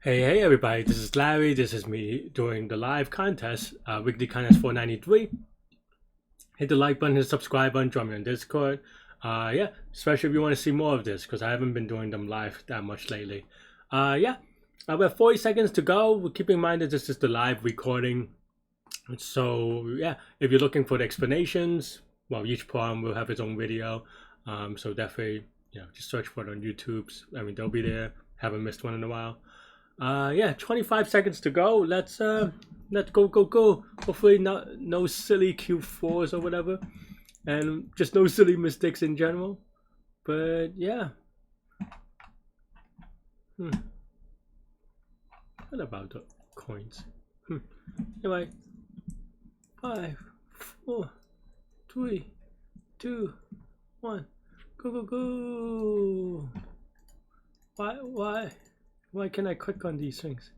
Hey everybody, this is Larry. This is me doing the live contest, Weekly Contest 493. Hit the like button, hit the subscribe button, join me on Discord. Yeah, especially if you want to see more of this, because I haven't been doing them live that much lately. Yeah, we have 40 seconds to go. Keep in mind that this is the live recording. So yeah, if you're looking for the explanations, well, each problem will have its own video. So definitely, just search for it on YouTube. I mean, they'll be there. Haven't missed one in a while. Yeah, 25 seconds to go. Let's go. Hopefully no silly Q4s or whatever, and just no silly mistakes in general. But yeah. What about the coins? Anyway, 5, 4, 3, 2, 1, go. Why can't I click on these things?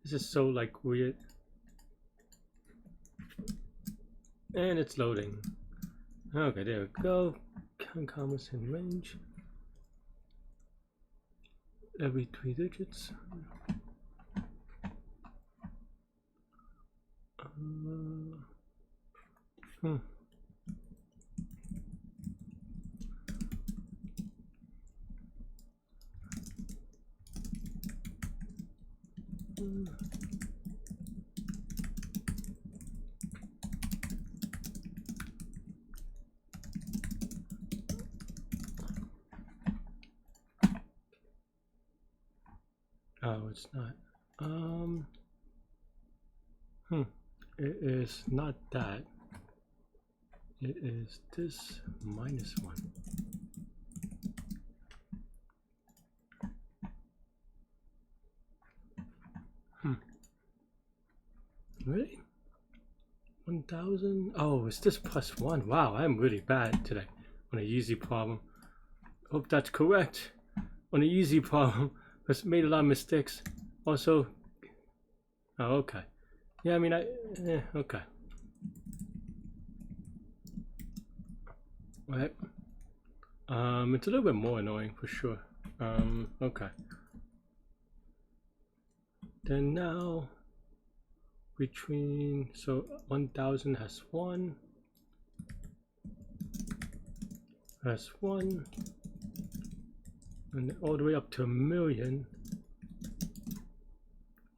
This is so like weird. And it's loading. Okay, there we go. Count commas in range. Every 3 digits. Oh, it's not. It is not that. It is this -1. Really? 1000? Oh, it's this +1. Wow, I'm really bad today on an easy problem. Hope that's correct. On an easy problem, I've made a lot of mistakes. Also, oh, okay. Yeah, I mean, okay. Right. It's a little bit more annoying for sure. Okay. Then now, between, so 1000 has 1, and all the way up to 1,000,000,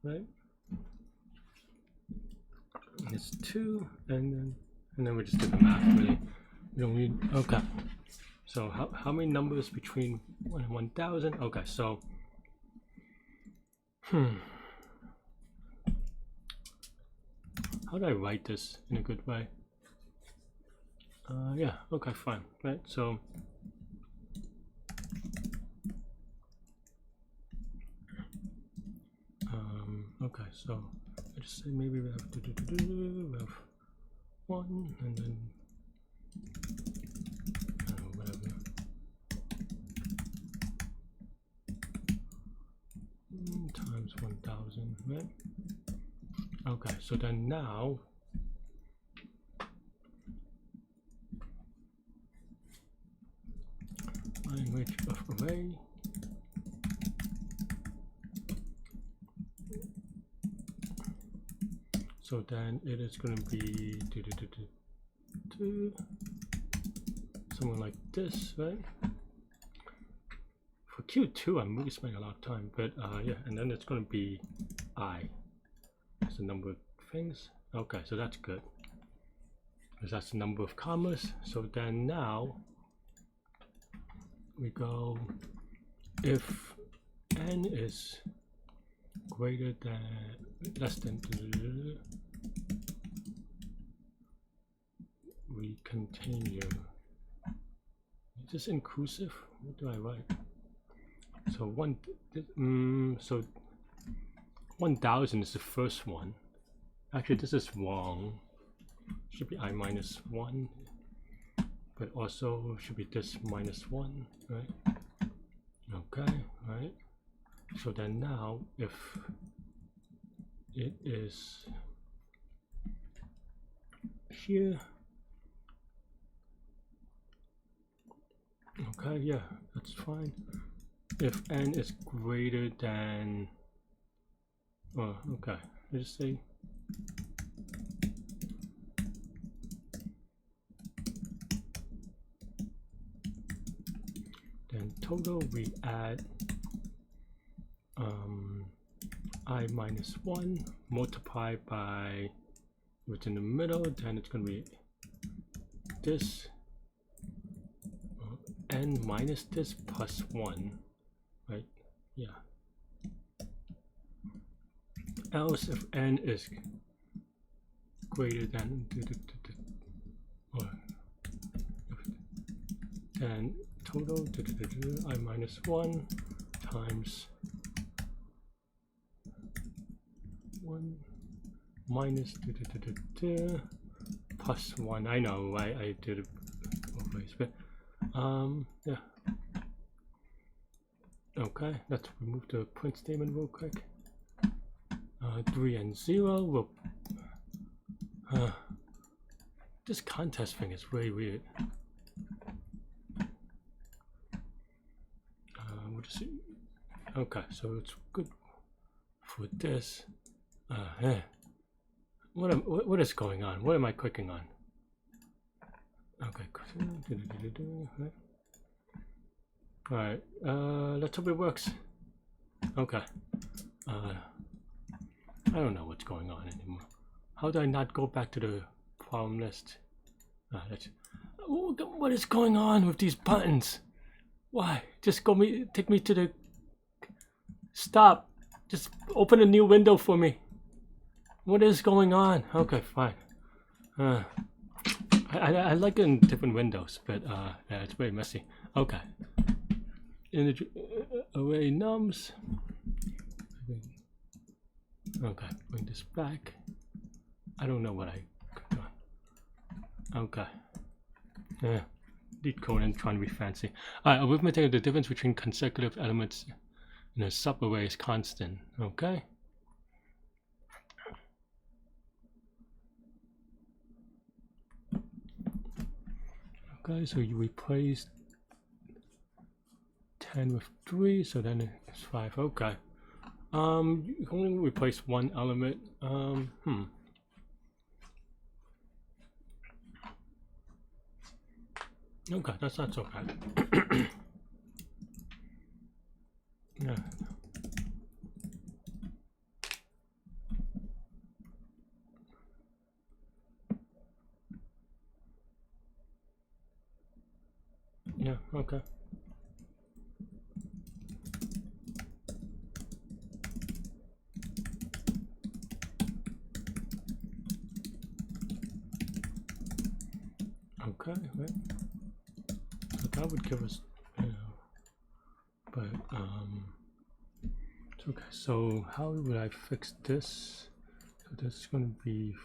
right? It's 2, and then we just do the math. Really, we don't need. Okay. So how many numbers between 1 and 1000? Okay, so how do I write this in a good way? Yeah. Okay. Fine. Right. So. Okay, so I just say maybe we have we have 1 and then whatever. Times 1000, right? Okay, so then now language of array. So then it is going to be something like this, right? For Q2, I'm really spending a lot of time, but yeah, and then it's going to be I. That's the number of things. Okay, so that's good, because that's the number of commas. So then now we go if n is greater than, less than, we continue. Is this inclusive? What do I write? So so 1000 is the first one. Actually, this is wrong. Should be I -1, but also should be this -1, right? Okay, right. So then now, if it is here, okay, yeah, that's fine. if n is greater than, oh, okay, let's say then total we add I minus 1 multiplied by what's in the middle, then it's going to be this n minus this plus 1, right? Yeah. Else if n is greater than then total I minus 1 times 1 minus plus 1. I know I did it both ways, but yeah. Okay, let's remove the print statement real quick. 3 and 0 will this contest thing is really weird. What is it? Okay, so it's good for this. What is going on? What am I clicking on? Okay. All right. Let's hope it works. Okay. I don't know what's going on anymore. How do I not go back to the problem list? What is going on with these buttons? Why? Just take me to the. Stop. Just open a new window for me. What is going on? Okay, fine. I like it in different windows, but yeah, it's very messy. Okay. Integer array nums. Okay, bring this back. I don't know what I clicked on. Okay. Yeah. Leetcode and trying to be fancy. Alright, arithmetic, the difference between consecutive elements in a subarray is constant. Okay. Okay, so you replace 10 with 3, so then it's 5. Okay. You can only replace one element. Okay, that's not so bad. Yeah. Yeah, okay. Okay, right. So that would give us, but okay. So how would I fix this? So this is going to be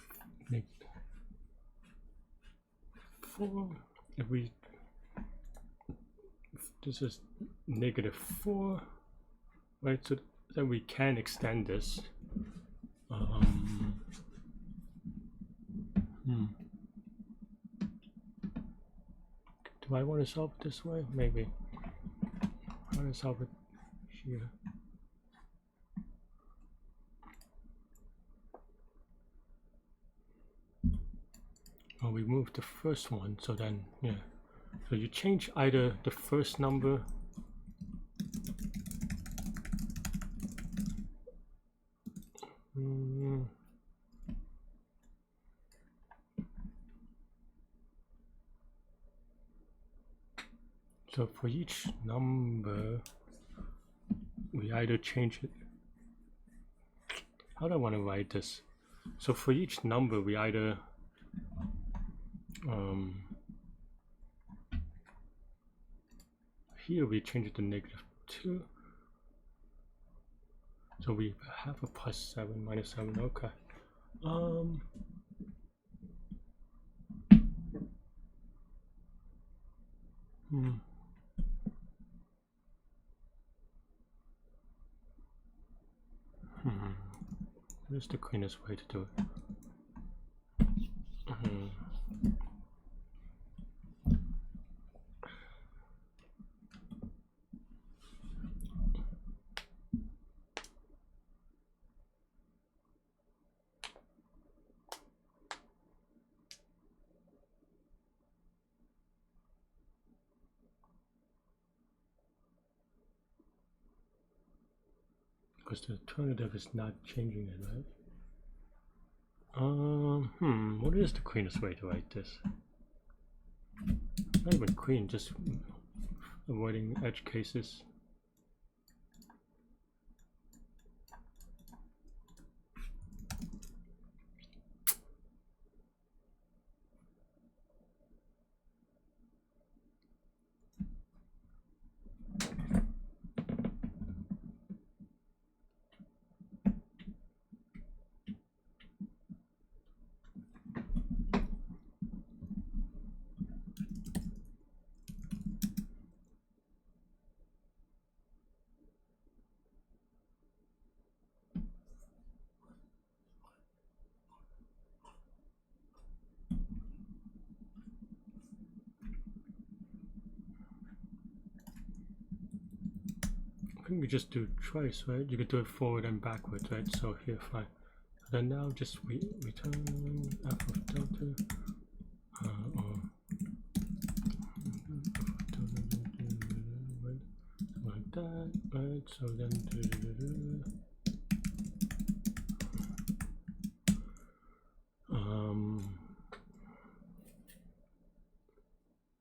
-4. If this is -4, right? So then we can extend this. Do I want to solve it this way? Maybe. I want to solve it here. Oh, we moved the first one, so then, yeah. So you change either the first number so for each number, we either change it. How do I want to write this? So for each number, we either here we change it to -2. So we have a +7, -7. Okay. Where's the cleanest way to do it? because the alternative is not changing it, right? What is the cleanest way to write this? Not even clean, just avoiding edge cases. I think we just do it twice, right? You could do it forward and backwards, right? So here, fine. Then now just return f of delta, or like that, right? So then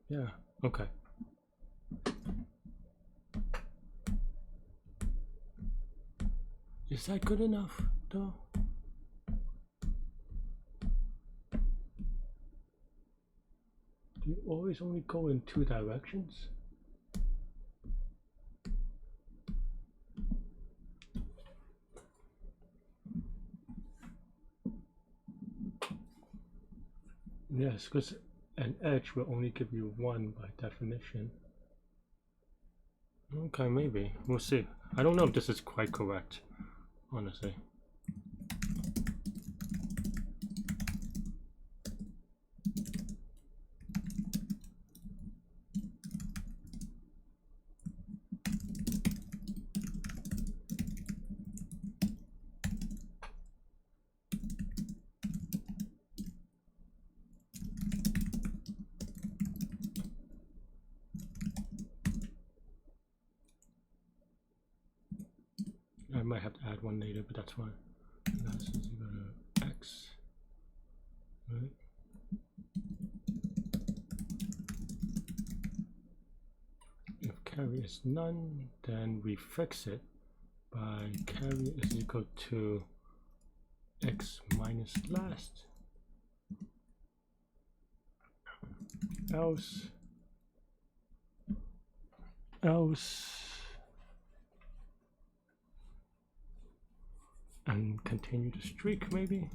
yeah, okay. Is that good enough, though? Do you always only go in two directions? Yes, because an edge will only give you one by definition. Okay, maybe. We'll see. I don't know if this is quite correct, honestly. I might have to add one later, but that's fine. And that's equal to x, right? If carry is none, then we fix it by carry is equal to x minus last. Else and continue the streak maybe.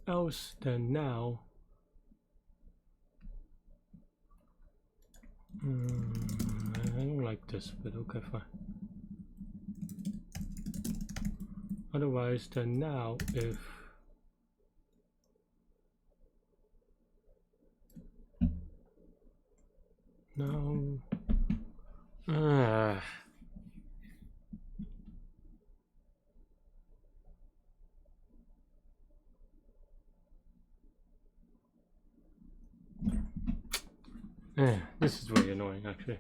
Else then now I don't like this, but okay, fine. Otherwise then now if now this is really annoying actually.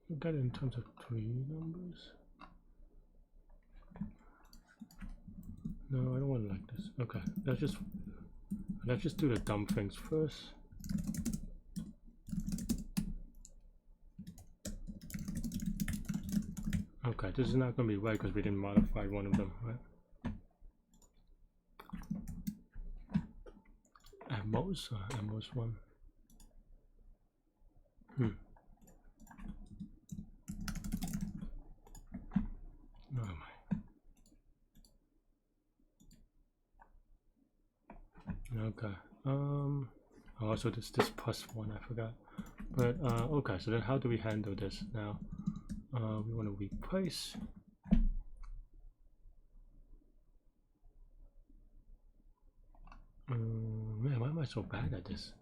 Look at it in terms of 3 numbers. No, I don't want it like this. Okay, let's just do the dumb things first. Okay, this is not going to be right because we didn't modify one of them, right? At most one. No, okay. Also this plus 1, I forgot. But okay, so then how do we handle this now? We want to replace. Man, why am I so bad at this?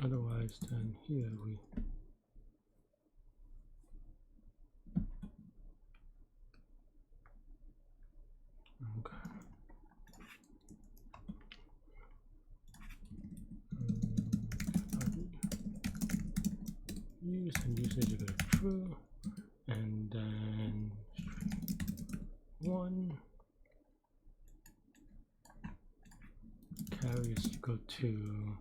Otherwise, then here we use and usage equal to true, and then 1 carry is equal to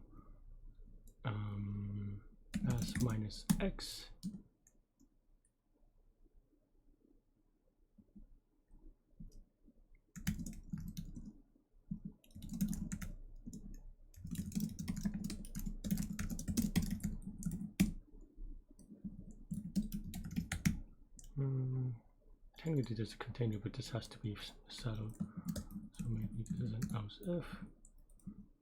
plus minus x. Technically there's a container, but this has to be settled. So maybe this is an else if.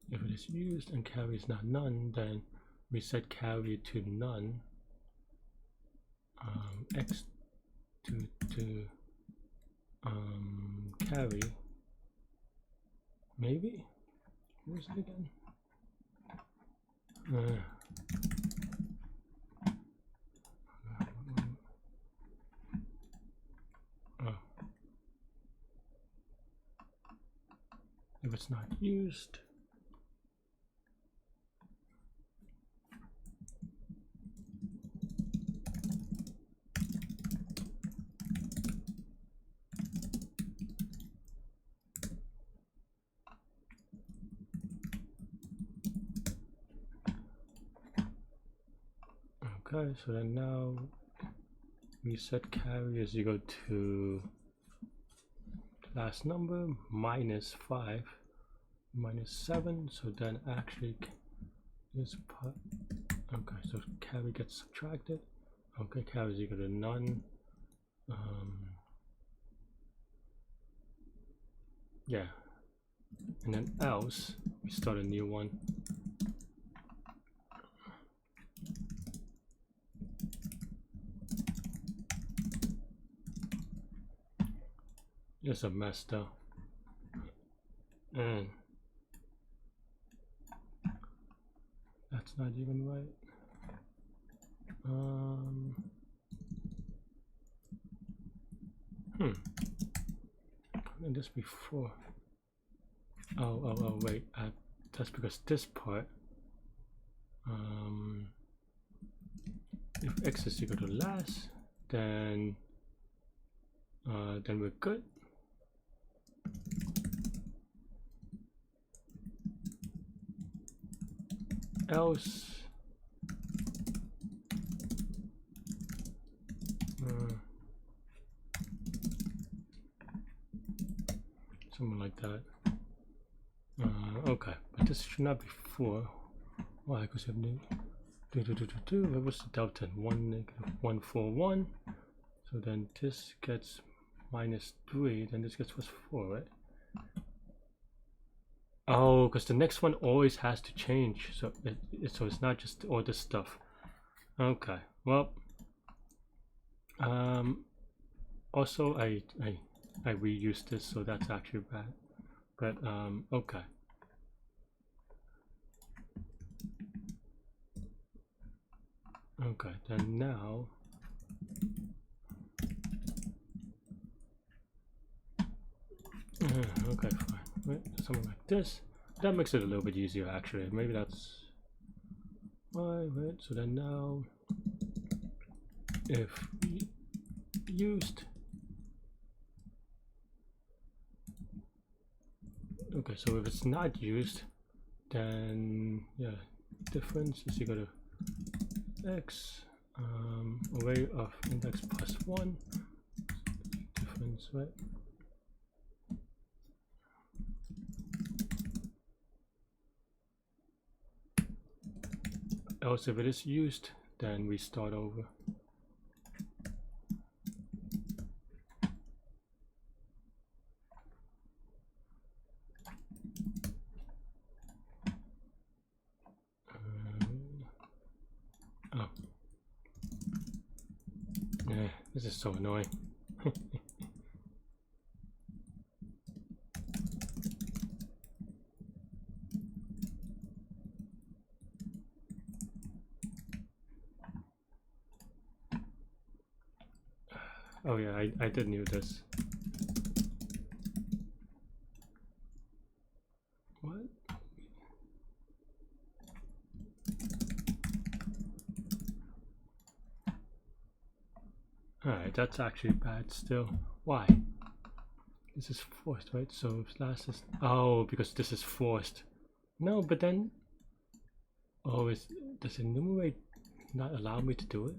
If it is used and carry is not none, then we set carry to none. X to carry. Maybe? What was it again? If it's not used, okay, so then now we set carry as equal to last number minus 5 minus 7, so then actually this part, okay, so carry gets subtracted. Okay, carry is equal to none. Yeah, and then else we start a new one. It's a mess though. And that's not even right. And this before. Oh, wait. That's because this part. If x is equal to less, then we're good. Else something like that. Okay, but this should not be 4. Why? Because we have new what was the delta? 1 negative 1 4 1. So then this gets minus 3, then this gets plus 4, right? Oh, because the next one always has to change, so it's not just all this stuff. Okay, well, also I reused this, so that's actually bad. But okay. Okay, then now okay, fine. Wait, something like this. That makes it a little bit easier, actually. Maybe that's why. Right. So then now, if we used, okay. So if it's not used, then yeah, difference is equal to x array of index plus 1. Difference, right? Else if it is used, then we start over. Oh. Yeah, this is so annoying. Oh yeah, I did knew this. What? Alright, that's actually bad still. Why? This is forced, right? So if last is... Oh, because this is forced. No, but then... Oh, does enumerate not allow me to do it?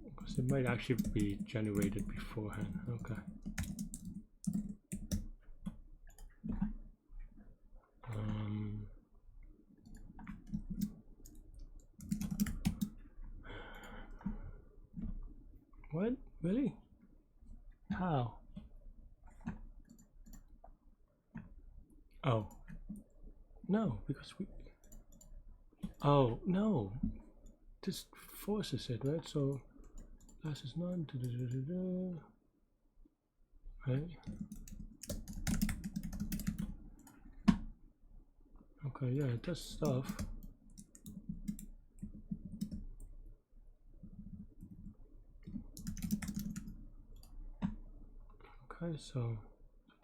Because it might actually be generated beforehand. Okay. What? Really? How? Oh. No, because we... Oh, no. This forces it, right? So, class is none. Right? Okay, yeah, it does stuff. Okay, so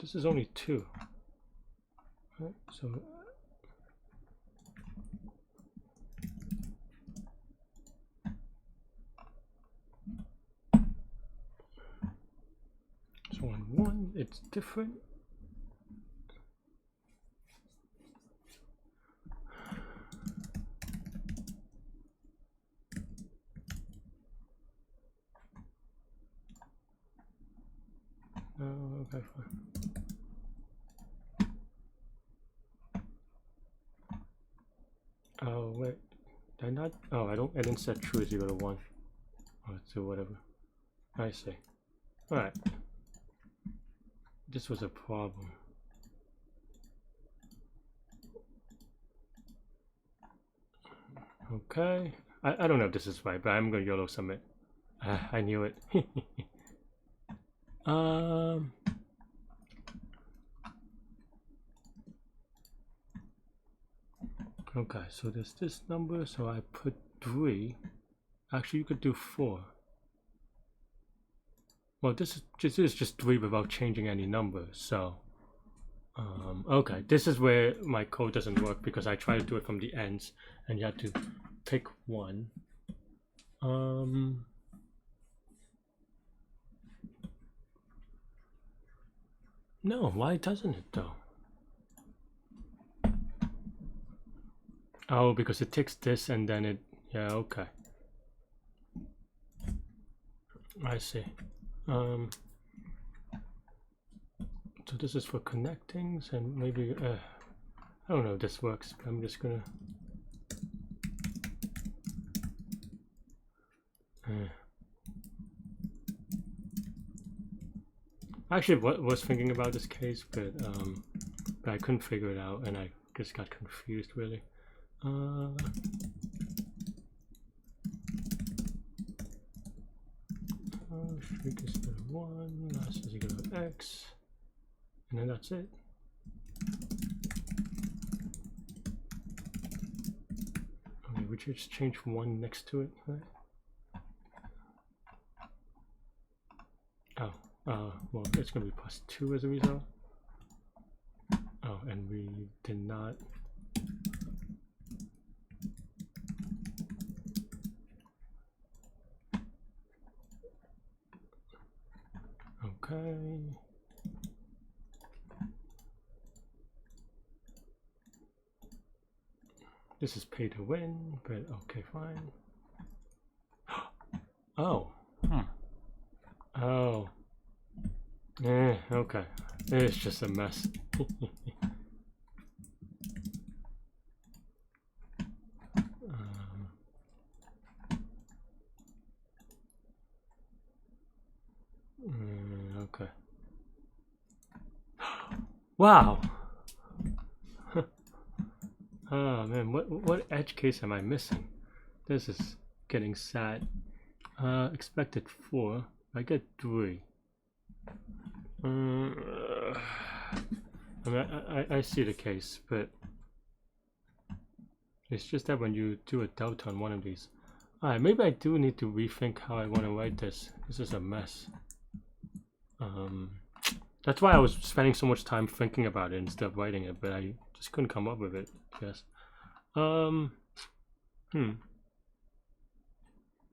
this is only 2. Right, so on 1 it's different. Okay, fine. Oh wait, did I not? Oh, I didn't set true is equal to 1 or 2, whatever. I see. All right. This was a problem. Okay. I don't know if this is right, but I'm gonna YOLO submit. I knew it. Okay, so there's this number, so I put 3. Actually, you could do 4. Well, this is just 3 without changing any number, so... okay, this is where my code doesn't work because I try to do it from the ends, and you have to pick 1. No, why doesn't it though? Oh, because it takes this and then it... Yeah, okay. I see. So this is for connectings and maybe... I don't know if this works, but I'm just gonna... Actually, was thinking about this case, but I couldn't figure it out, and I just got confused, really. Streak is equal to 1, last is equal to x, and then that's it. Okay, we just change 1 next to it, right? Oh, well, it's going to be plus 2 as a result. Oh, and we did not. Okay. This is pay to win, but okay, fine. Oh. Oh. Okay. It's just a mess. Okay. Wow. Oh man, what edge case am I missing? This is getting sad. Expected 4. I get 3. I mean, I see the case, but it's just that when you do a delta on one of these, Alright, maybe I do need to rethink how I want to write this. This is a mess. That's why I was spending so much time thinking about it instead of writing it, but I just couldn't come up with it, I guess.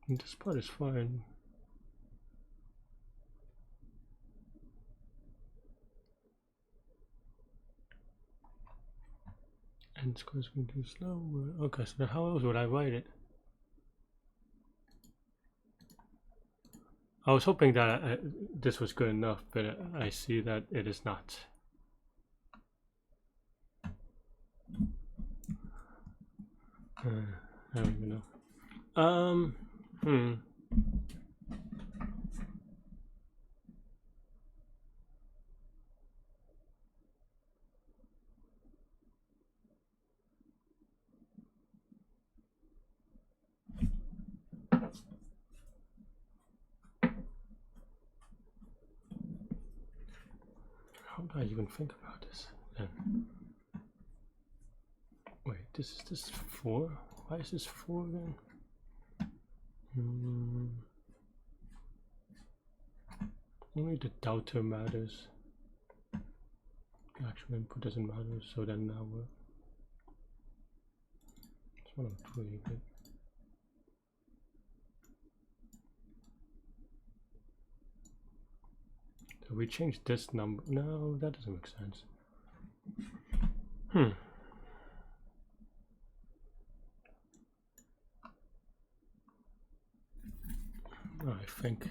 This part is fine. And it's going too slow. Okay, so how else would I write it? I was hoping that this was good enough, but I see that it is not. I don't even know. How do I even think about this? Then? Wait, is this 4? Why is this 4 then? Only the delta matters. The actual input doesn't matter, so then now we're... That's what I'm doing. So we change this number. No, that doesn't make sense. I think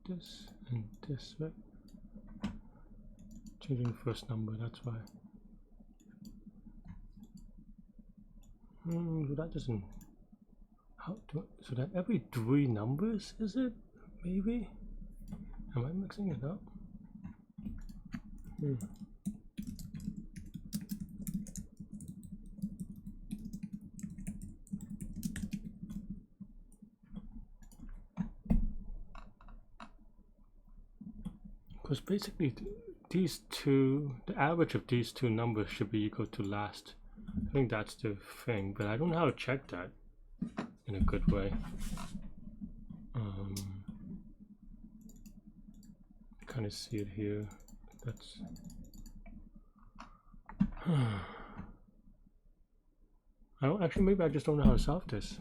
this, and this, right? Changing the first number, that's why. So that doesn't... so that every 3 numbers, is it? Maybe? Am I mixing it up? Because basically these two, the average of these 2 numbers should be equal to last. I think that's the thing, but I don't know how to check that in a good way. Kind of see it here. That's I don't actually, maybe I just don't know how to solve this.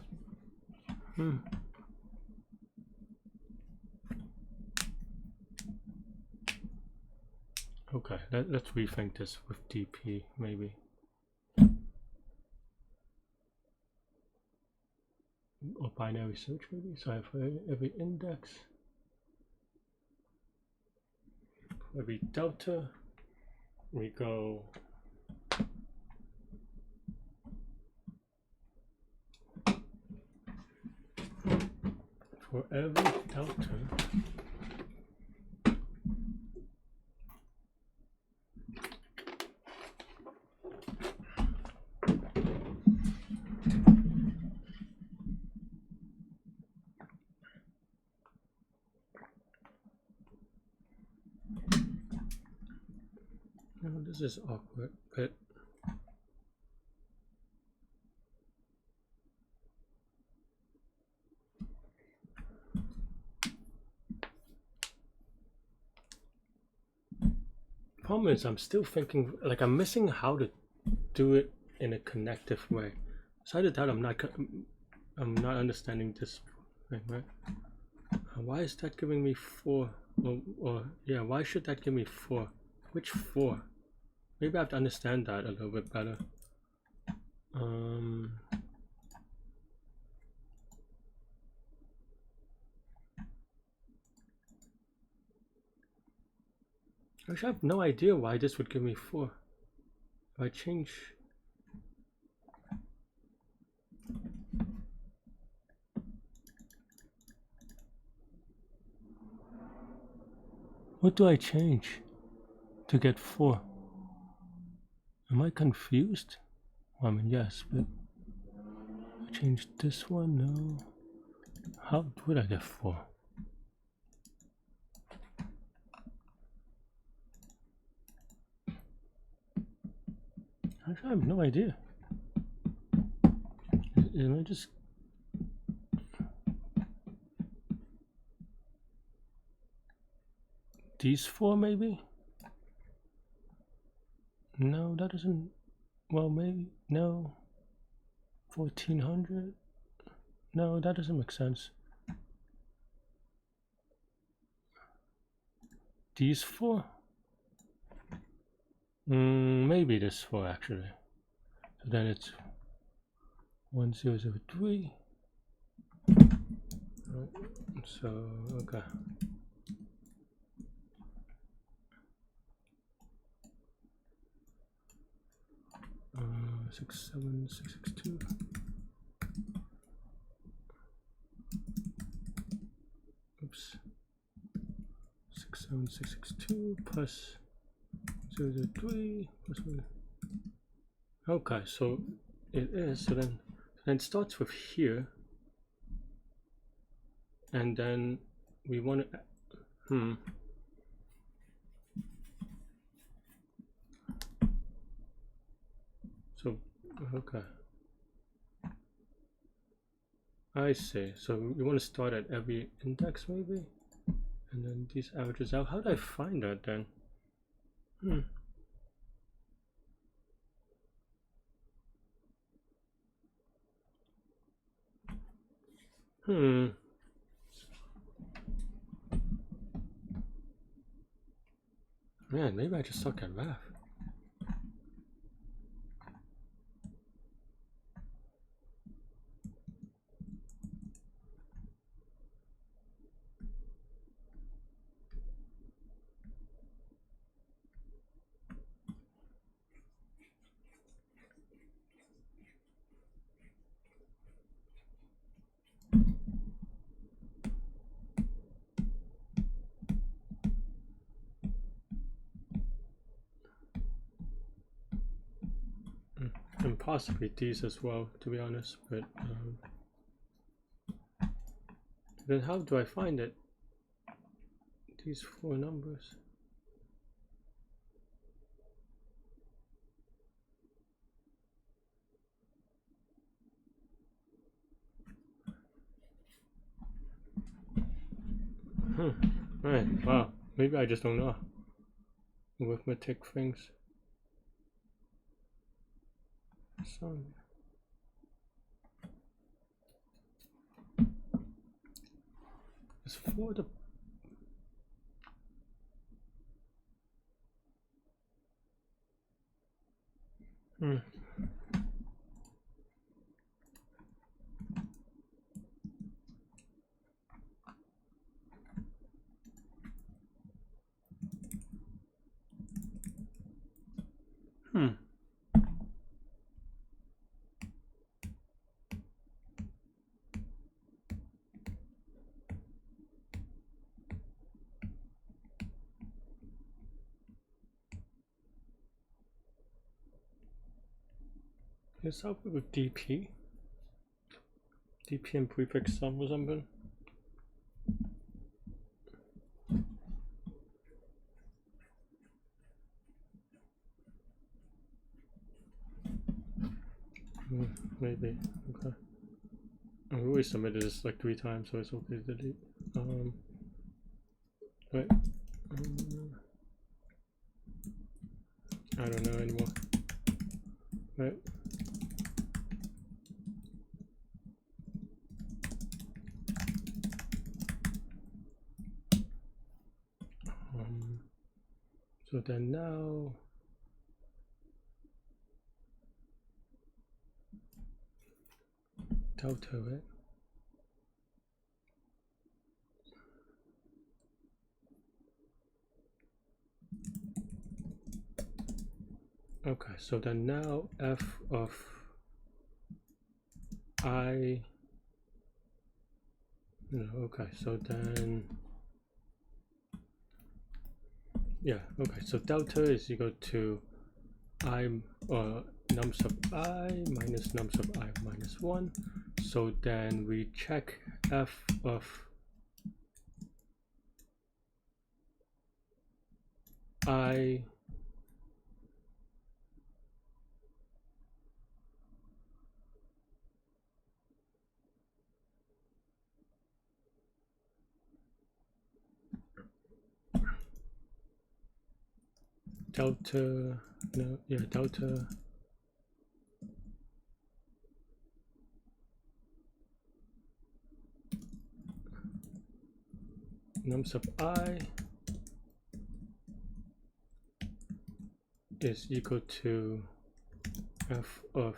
Okay, let's rethink this with DP maybe. Or binary search maybe. So I have every index, every delta, we go for every delta. This is awkward, but problem is I'm still thinking, like, I'm missing how to do it in a connective way. So either that I'm not understanding this thing, right? Why is that giving me 4? Or yeah, why should that give me 4? Which 4? Maybe I have to understand that a little bit better. Actually, I have no idea why this would give me 4. If I change... What do I change to get 4? Am I confused? Well, I mean, yes, but I changed this one? No. How would I get 4? Actually, I have no idea. Am I just... These 4 maybe? No, that doesn't... Well, maybe... No. 1400? No, that doesn't make sense. These 4? Maybe this 4 actually. So then it's 1003. Right. So, okay. Uh, 67662. Oops. 67662 plus 003 plus 1. Okay, so it is. So then it starts with here, and then we want to. So okay, I see. So we want to start at every index maybe, and then these averages out. How do I find that then? Man, maybe I just suck at math. And possibly these as well, to be honest, but then how do I find it? These 4 numbers. Right, wow, maybe I just don't know arithmetic things. So it's for the Let's start with DP. DP and prefix sum or something. Maybe, okay. We always submitted this like 3 times, so it's okay to delete. Right. I don't know anymore. Right. So then now delta, right? Okay, so then now f of I, no, okay, so then, yeah, okay, so delta is equal to I, num sub I minus num sub I minus 1. So then we check f of I delta, no, yeah, delta num sub I is equal to f of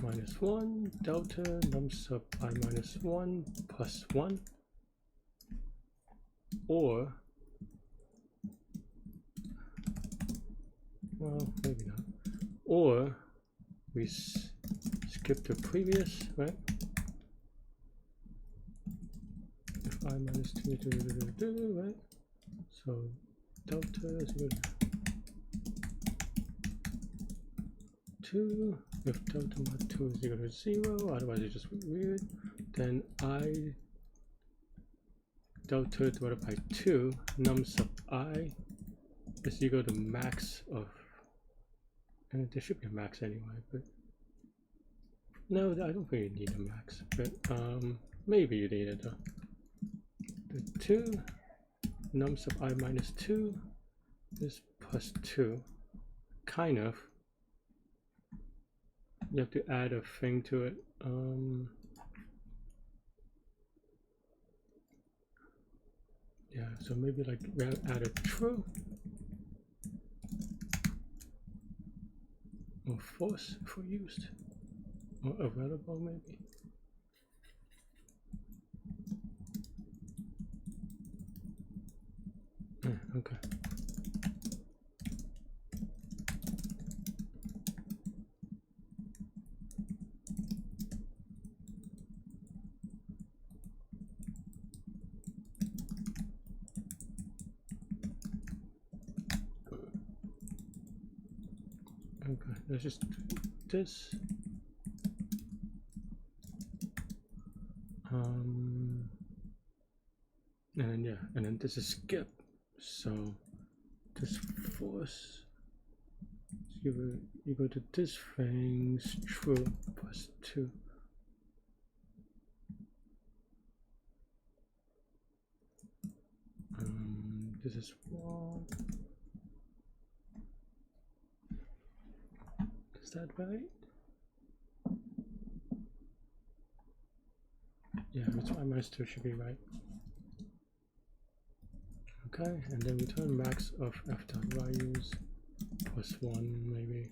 minus 1 delta num sub I minus 1 plus 1, or, well, maybe not, or we skip the previous, right? If I minus 2, right? So delta is equal to 2. If delta mod 2 is equal to 0, otherwise it's just weird, then I delta divided by 2 num sub I is equal to max of, and there should be a max anyway, but no, I don't think you need a max, but maybe you need it though. The 2 num sub I minus 2 is plus 2, kind of. You have to add a thing to it. Yeah, so maybe like add a true or false if we used, or available maybe. Yeah, okay. Okay, let's just do this. And then, yeah, and then this is skip. So this force is equal to this thing's true plus 2. This is 1. Is that right? Yeah, it's I minus 2 should be right. Okay, and then return max of f dot values plus 1 maybe.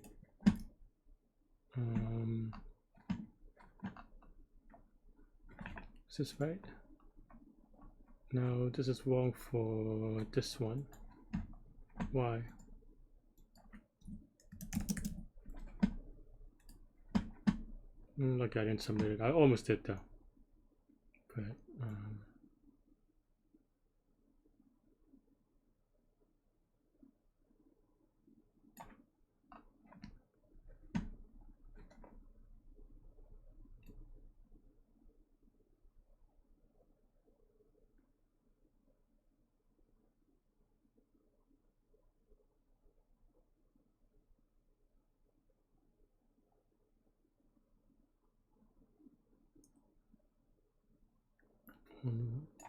Is this right? No, this is wrong for this one. Why? Like I didn't submit it. I almost did though. But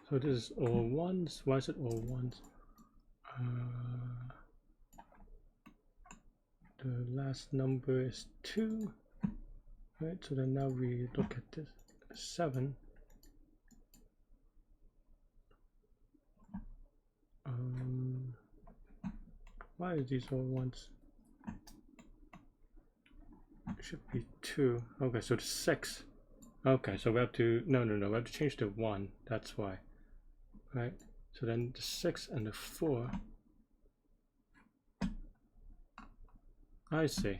so this is all ones. Why is it all ones? The last number is 2, right? So then now we look at this 7. Why are these all ones? It should be 2. Okay, so the 6. Okay, so we have to we have to change to 1. That's why, right? So then the 6 and the 4 I see.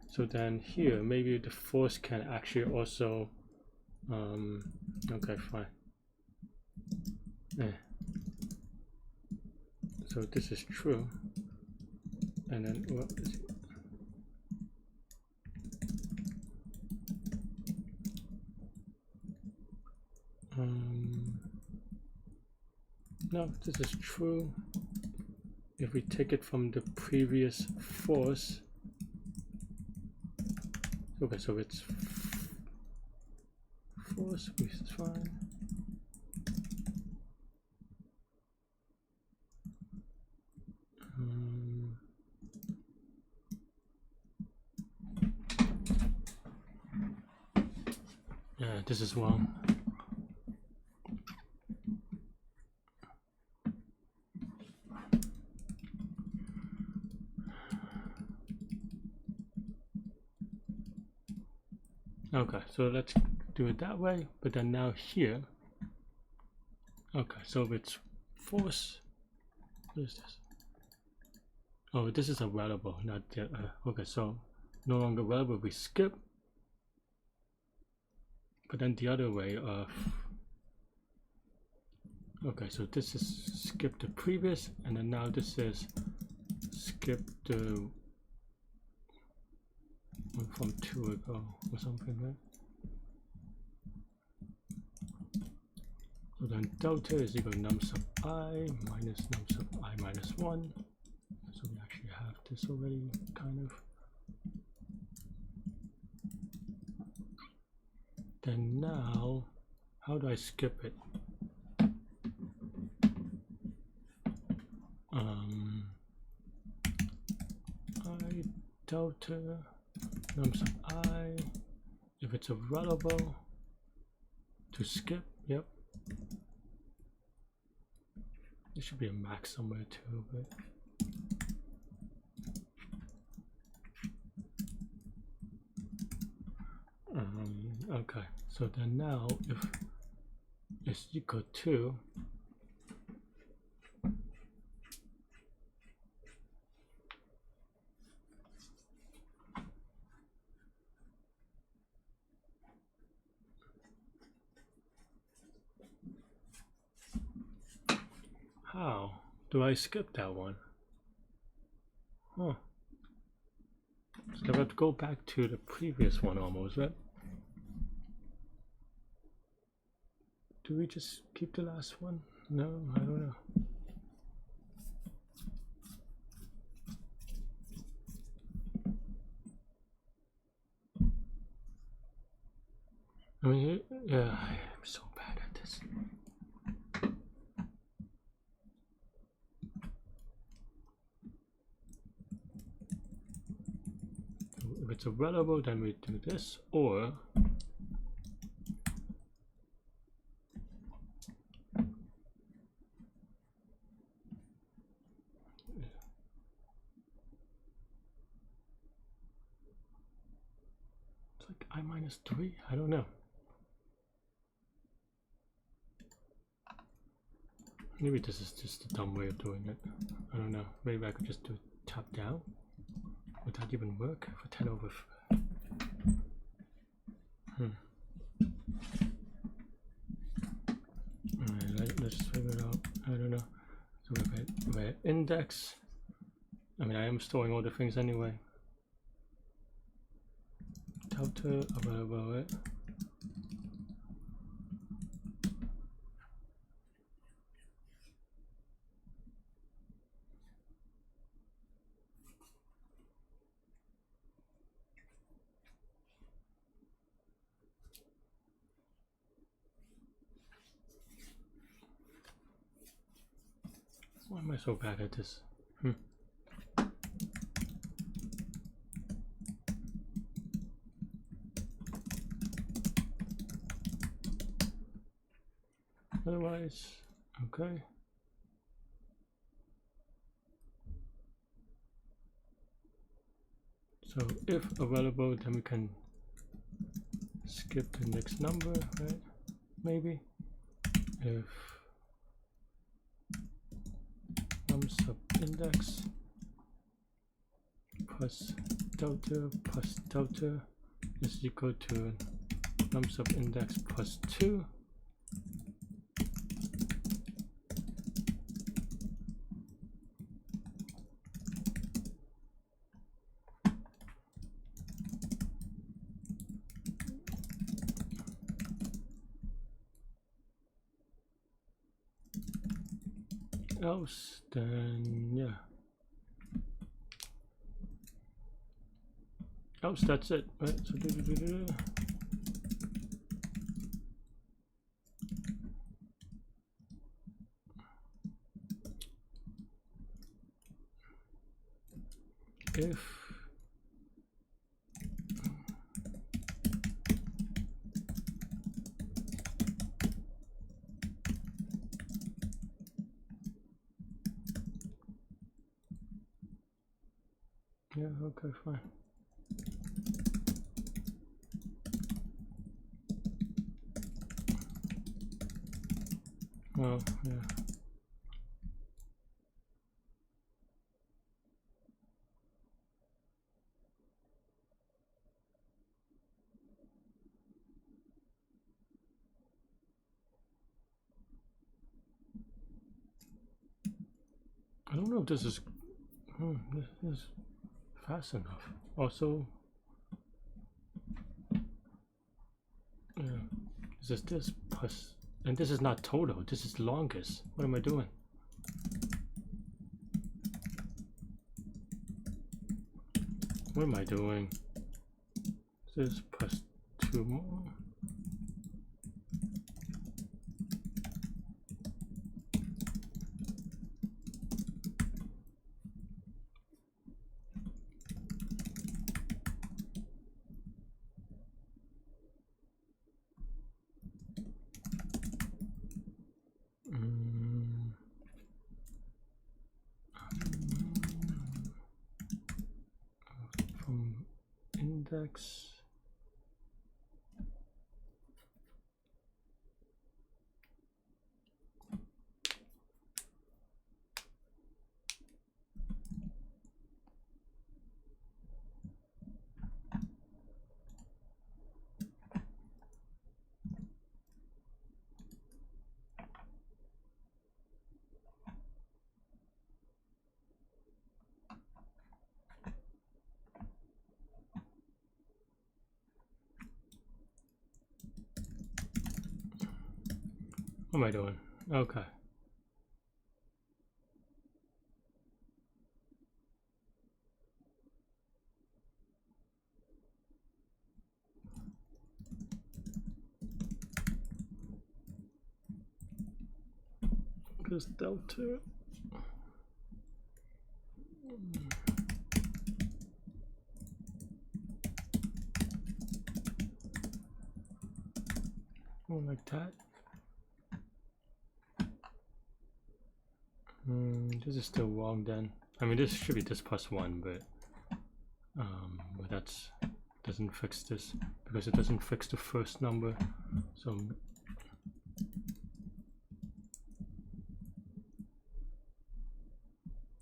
So then here, maybe the force can actually also, okay, fine. So this is true. And then what is it? No, this is true. If we take it from the previous force, okay, so it's force, which is fine. Yeah, this is wrong. Okay, so let's do it that way, but then now here, okay, so it's force, what is this? Oh, this is a variable, not yet. Okay, so no longer variable, we skip, but then the other way of, okay, so this is skip the previous, and then now this is skip the one from 2 ago or something, right? So then delta is equal to num sub I minus num sub I minus 1. So we actually have this already, kind of. Then now, how do I skip it? I delta num sub I, if it's a variable, to skip, yep. There should be a max somewhere too, but okay, so then now if it's equal to how do I skip that one? Huh. So I have to go back to the previous one almost, right? Do we just keep the last one? No, I don't know. I mean, yeah, I'm so bad at this. So if it's a variable, then we do this, or it's like I minus 3, I don't know. Maybe this is just a dumb way of doing it. I don't know. Maybe I could just do top down. Would that even work for 10 over? Alright, let's figure it out. I don't know. So if I index, I mean, I am storing all the things anyway. Delta available, right? Why am I so bad at this? Otherwise, okay. So if available, then we can skip the next number, right? Maybe. If num sub index plus delta plus delta is equal to num sub index plus 2. Else, then yeah. Else, that's it, right? So if yeah, okay, fine. Well, yeah. I don't know if this is this is fast enough. Also, yeah, this plus, and this is not total. This is longest. What am I doing? What am I doing? This plus 2 more. From index. What am I doing? Okay. Because delta. More like that. This is still wrong then. I mean, this should be this plus 1, but that's doesn't fix this because it doesn't fix the first number. So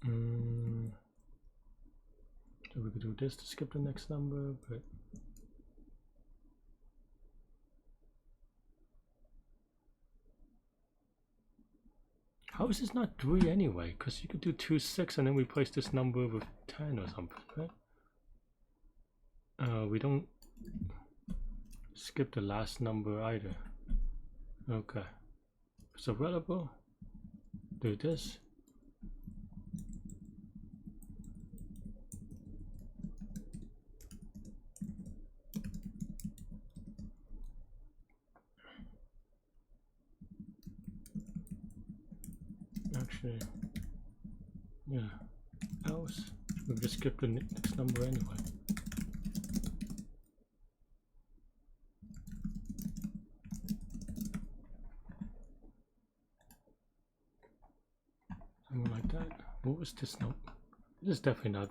so we could do this to skip the next number, but how is this not 3 anyway? Because you could do 2, 6 and then replace this number with 10 or something, right? We don't skip the last number either. Okay. So available, do this. Actually, yeah, else we'll just skip the next number anyway. Something like that. What was this number? This is definitely not,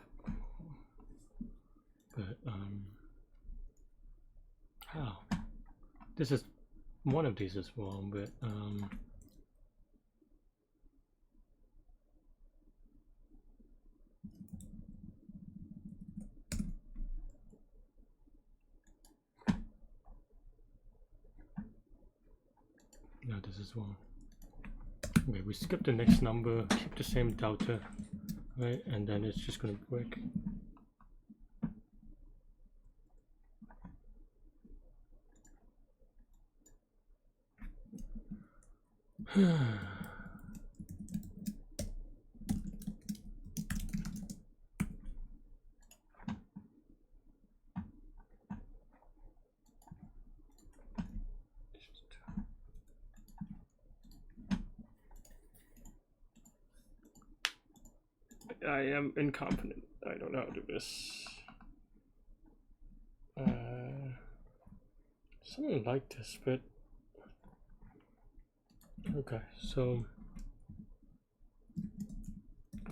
but how? This is one of these is wrong, but No, this is wrong. Okay, we skip the next number, keep the same delta, right? And then it's just gonna break. I am incompetent. I don't know how to do this. Something like this, but okay. So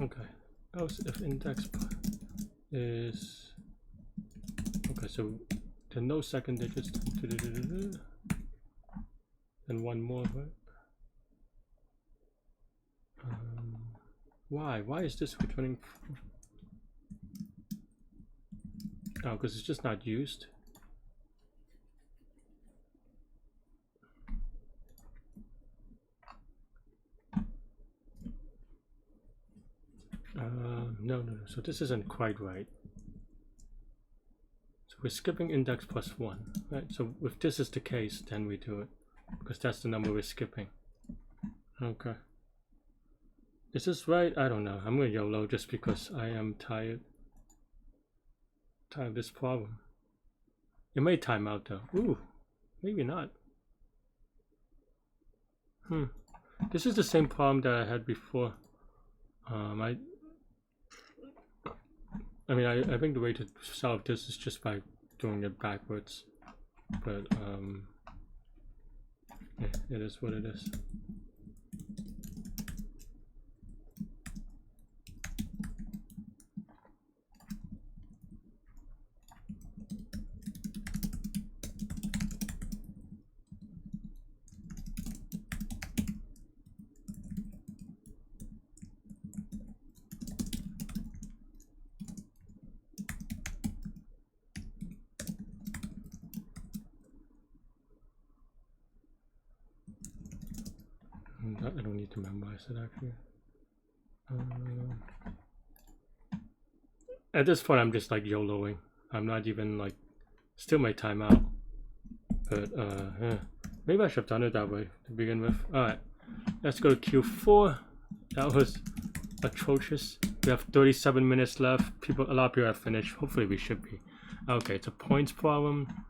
okay, else if index is okay. So the no second digits, and one more, right? Why is this returning? Oh, because it's just not used. No. So this isn't quite right. So we're skipping index plus 1, right? So if this is the case, then we do it, because that's the number we're skipping. Okay. Is this right? I don't know. I'm gonna YOLO just because I am tired of this problem. It may time out though. Ooh, maybe not. This is the same problem that I had before. I mean, I think the way to solve this is just by doing it backwards. But yeah, it is what it is. I don't need to memorize it actually. At this point, I'm just like YOLOing. I'm not even like, still my timeout. But yeah. Maybe I should have done it that way to begin with. Alright, let's go to Q4. That was atrocious. We have 37 minutes left. A lot of people have finished. Hopefully we should be. Okay, it's a points problem.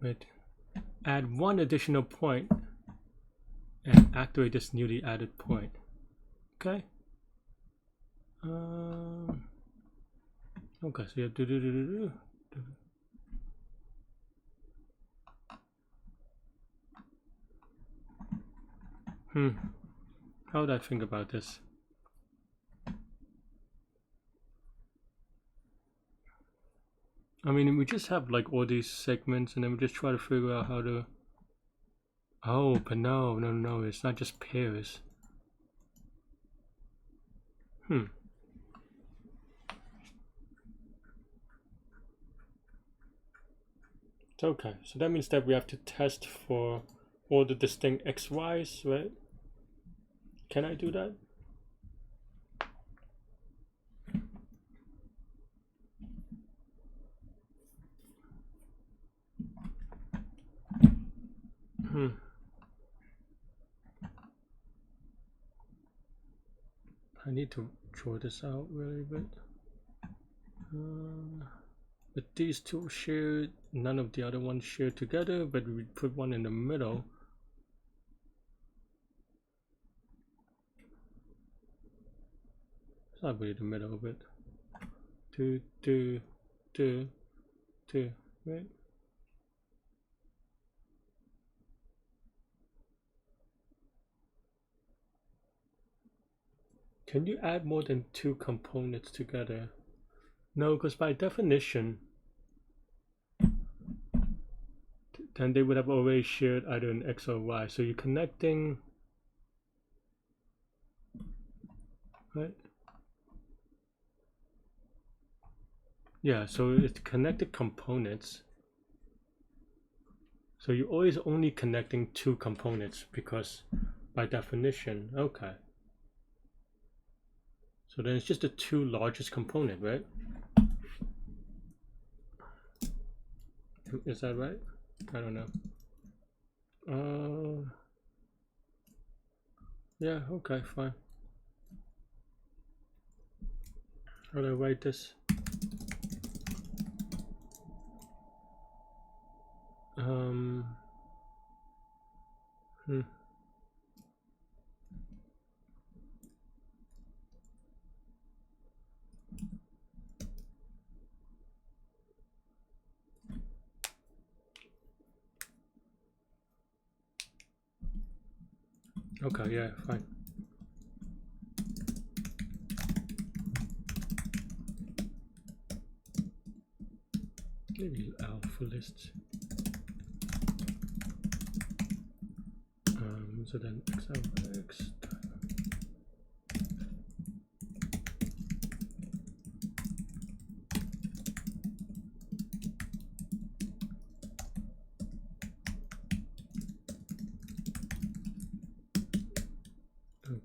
Wait. Add one additional point and activate this newly added point. Okay. Okay, so you have to how would I think about this? I mean, we just have like all these segments and then we just try to figure out how to... Oh, but no, it's not just pairs. It's okay, so that means that we have to test for all the distinct xy's, right? Can I do that? I need to draw this out really bit. But these two shared, none of the other ones share together, but we put one in the middle. It's not really the middle, but 2, 2, 2, 2, right? Can you add more than 2 components together? No, because by definition, then they would have already shared either an X or Y. So you're connecting, right? Yeah, so it's connected components. So you're always only connecting two components because by definition, okay. So then it's just the two largest component, right? Is that right? I don't know. Yeah, okay, fine. How do I write this? Okay, yeah, fine. Maybe alpha list. So then x alpha x.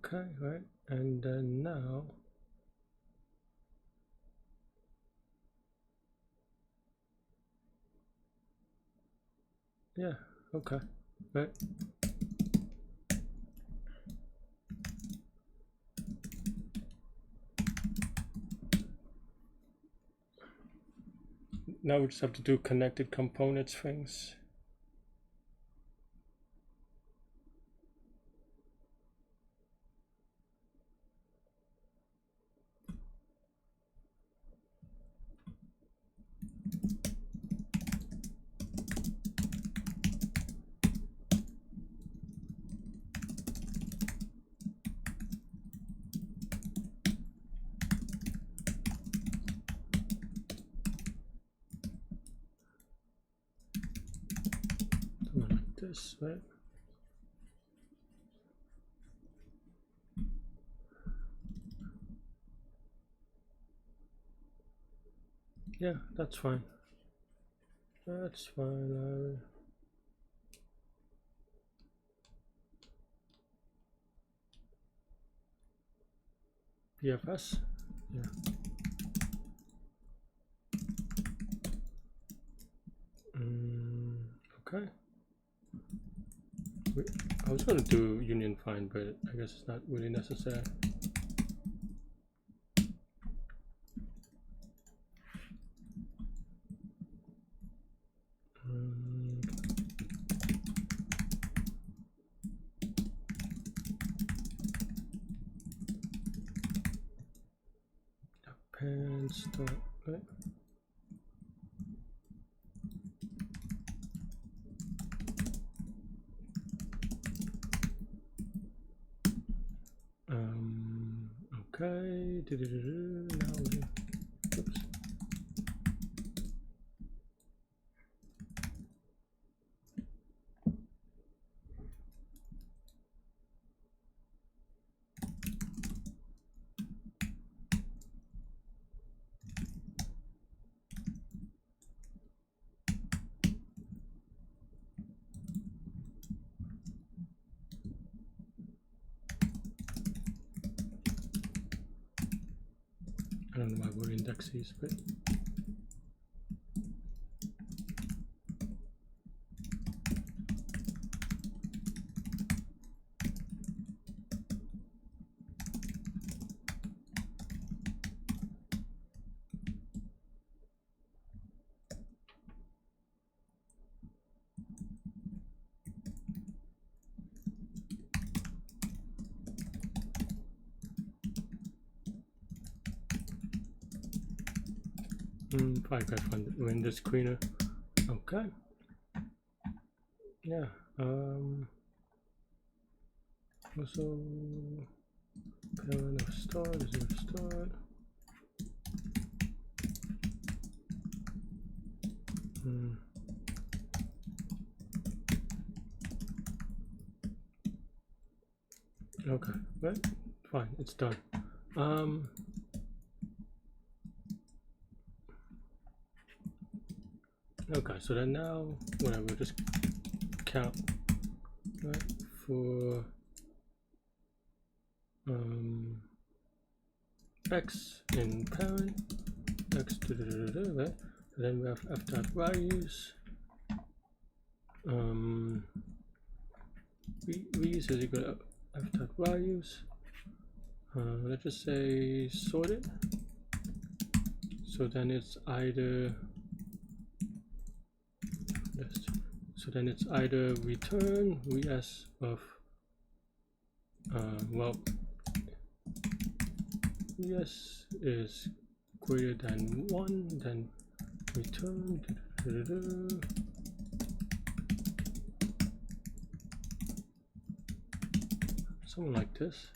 Okay, right, and then now. Yeah, okay, right. Now we just have to do connected components things. Like this, right? Yeah, that's fine. That's fine. PFS. Yeah. Okay. I was going to do union find, but I guess it's not really necessary. Append start, right? Okay. Now we, oops. I don't know why we're indexes, but I can find the render screener. Okay. Yeah. Also, parent of start is of start. Okay, right, fine, it's done. Okay, so then now whatever, just count, right, for x in parent, x right? So then we have f dot values. V's is equal to f dot values. Let's just say sorted. So then it's either this. So then it's either return vs of well, vs is greater than 1, then return something like this.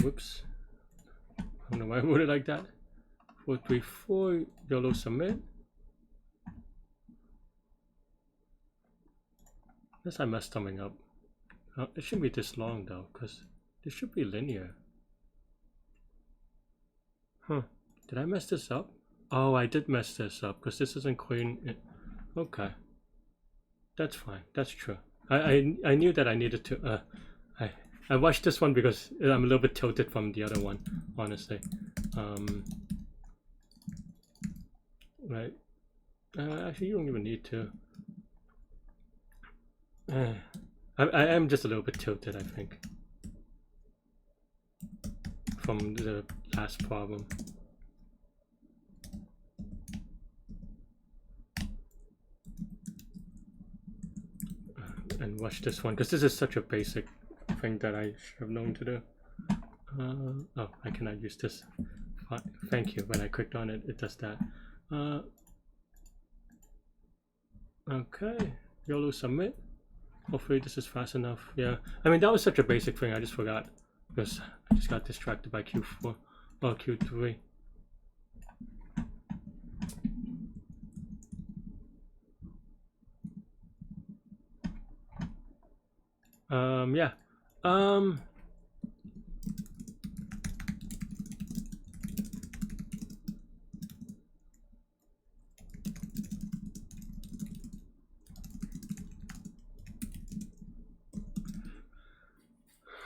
Whoops, I don't know why I wrote it like that. 434 YOLO submit. Unless I messed something up. It shouldn't be this long though, because this should be linear. Huh, did I mess this up? Oh, I did mess this up because this isn't clean. Okay, that's fine, that's true. I knew that I needed to I watched this one because I'm a little bit tilted from the other one, honestly. Right, actually you don't even need to. I am just a little bit tilted, I think, from the last problem. And watch this one because this is such a basic thing that I should have known to do. Oh, I cannot use this. Thank you. When I clicked on it, it does that. Okay, YOLO submit. Hopefully this is fast enough. Yeah, I mean that was such a basic thing. I just forgot because I just got distracted by Q4 or Q3. Yeah.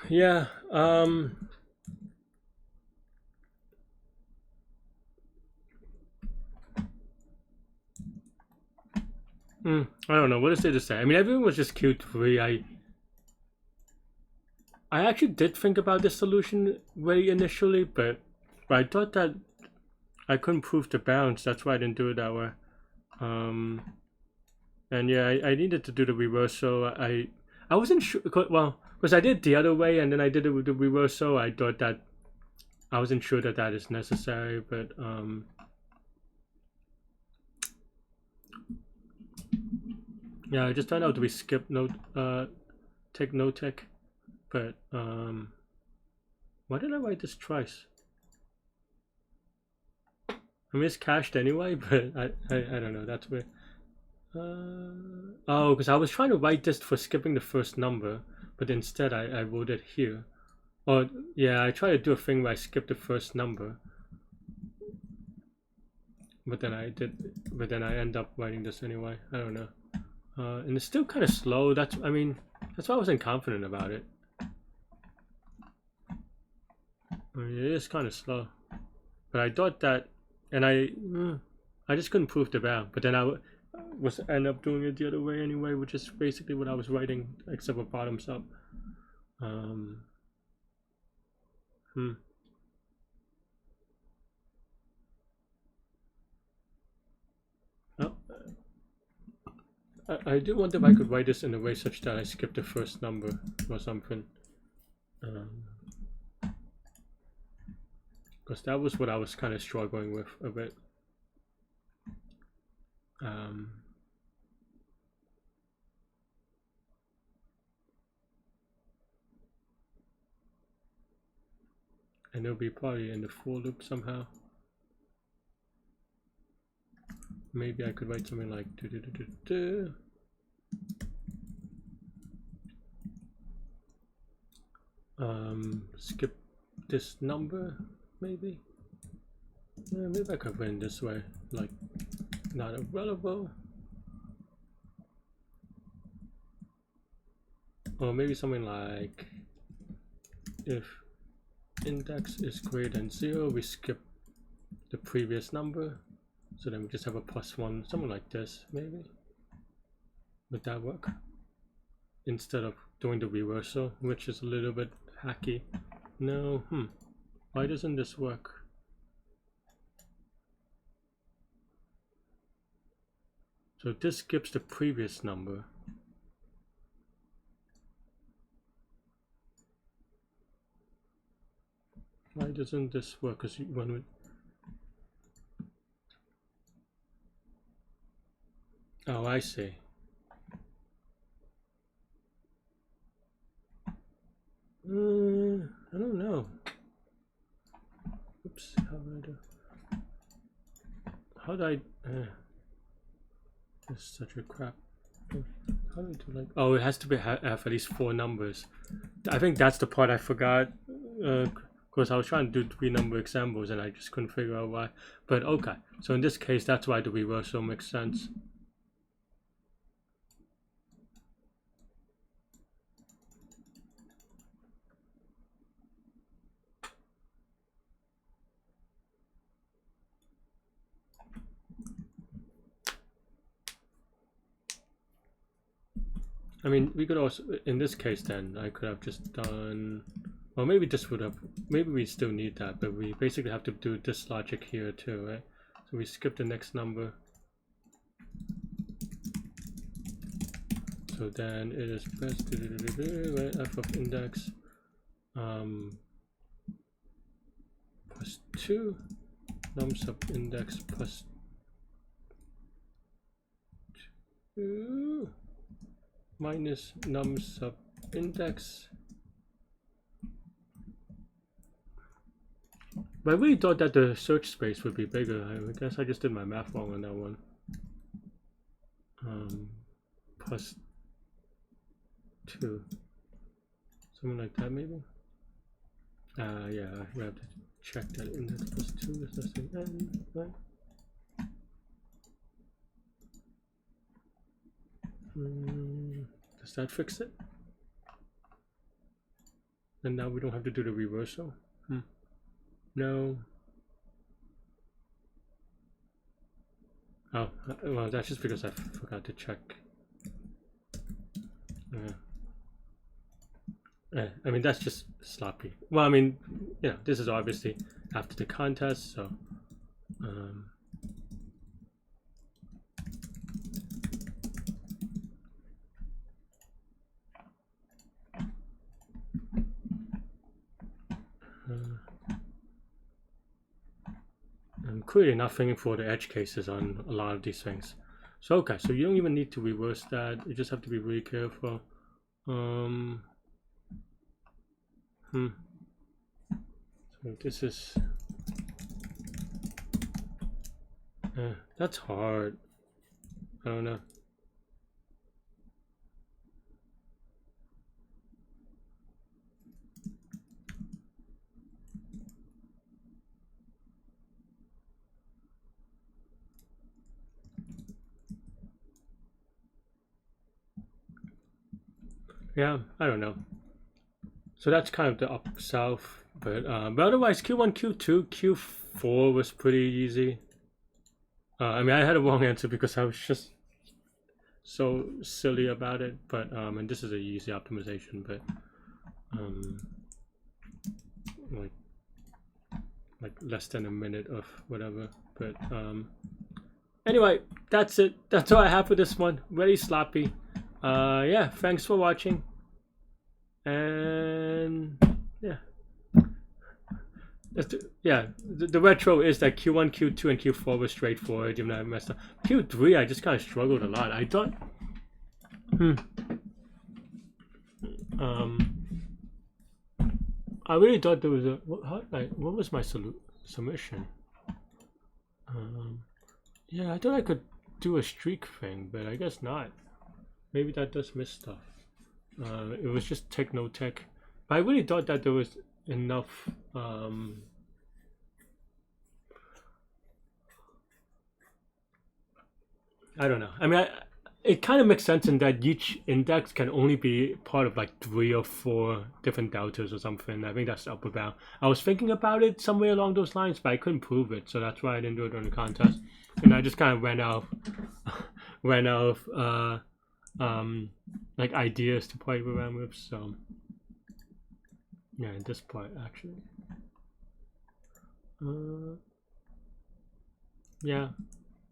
Yeah, I don't know, what is there to say? I mean, everyone was just Q3. I actually did think about this solution way initially, but I thought that I couldn't prove the bounds. That's why I didn't do it that way. And yeah, I needed to do the reversal. I wasn't sure, well, because I did the other way and then I did it with the reversal. I thought that I wasn't sure that that is necessary, but yeah, it just turned out to be skip note, take no tech. But why did I write this twice? I mean, it's cached anyway, but I don't know. That's weird. Oh, because I was trying to write this for skipping the first number, but instead I wrote it here. Or yeah, I tried to do a thing where I skipped the first number, but then I end up writing this anyway. I don't know. And it's still kind of slow. That's why I wasn't confident about it. I mean, it is kind of slow, but I thought that, and I just couldn't prove the bound. But then I end up doing it the other way anyway, which is basically what I was writing, except for bottoms up. Oh, I do wonder if I could write this in a way such that I skip the first number or something. Because that was what I was kind of struggling with a bit. And it'll be probably in the for loop somehow. Maybe I could write something like skip this number, maybe. Yeah, maybe I could win this way, like not available. Or maybe something like if index is greater than 0, we skip the previous number. So then we just have a +1, something like this, maybe. Would that work? Instead of doing the reversal, which is a little bit hacky. No, why doesn't this work? So this skips the previous number. Why doesn't this work? Because one would... Oh, I see. I don't know. Oops, how do I this is such a crap. How do I do like... Oh, it has to be have at least 4 numbers. I think that's the part I forgot. Because I was trying to do 3 number examples and I just couldn't figure out why. But okay, so in this case, that's why the reversal makes sense. I mean, we could also, in this case then, I could have just done, well, maybe this would have, maybe we still need that, but we basically have to do this logic here too, right? So we skip the next number. So then it is best to do, right, f of index +2, num sub index +2 minus num sub index. But I really thought that the search space would be bigger. I guess I just did my math wrong on that one. +2, something like that maybe. Yeah, we have to check that index +2 is less than n, right? Does that fix it? And now we don't have to do the reversal? No. Oh, well, that's just because I forgot to check. I mean, that's just sloppy. Well, I mean, you know, this is obviously after the contest, so I'm clearly not thinking for the edge cases on a lot of these things. So okay, so you don't even need to reverse that. You just have to be really careful. So this is that's hard. I don't know. Yeah, I don't know. So that's kind of the up south, but otherwise Q1, Q2, Q4 was pretty easy. I mean, I had a wrong answer because I was just so silly about it, but and this is a easy optimization, but like less than a minute of whatever. But anyway, that's it. That's all I have for this one. Very sloppy. Yeah, thanks for watching. And yeah, the retro is that Q1, Q2, and Q4 was straightforward, even though I messed up. Q3, I just kind of struggled a lot. I thought, I really thought there was a, what was my submission? Yeah, I thought I could do a streak thing, but I guess not. Maybe that does miss stuff. It was just tech, no tech. But I really thought that there was enough I don't know. I mean, it kind of makes sense in that each index can only be part of like 3 or 4 different deltas or something. I think that's the upper bound. I was thinking about it somewhere along those lines, but I couldn't prove it, so that's why I didn't do it during the contest. And I just kind of ran out of like ideas to play around with. So yeah, in this part actually. Yeah.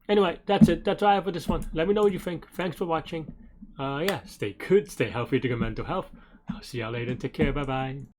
Anyway, that's it. That's all I have for this one. Let me know what you think. Thanks for watching. Yeah, stay good, stay healthy to your mental health. I'll see y'all later. Take care. Bye bye.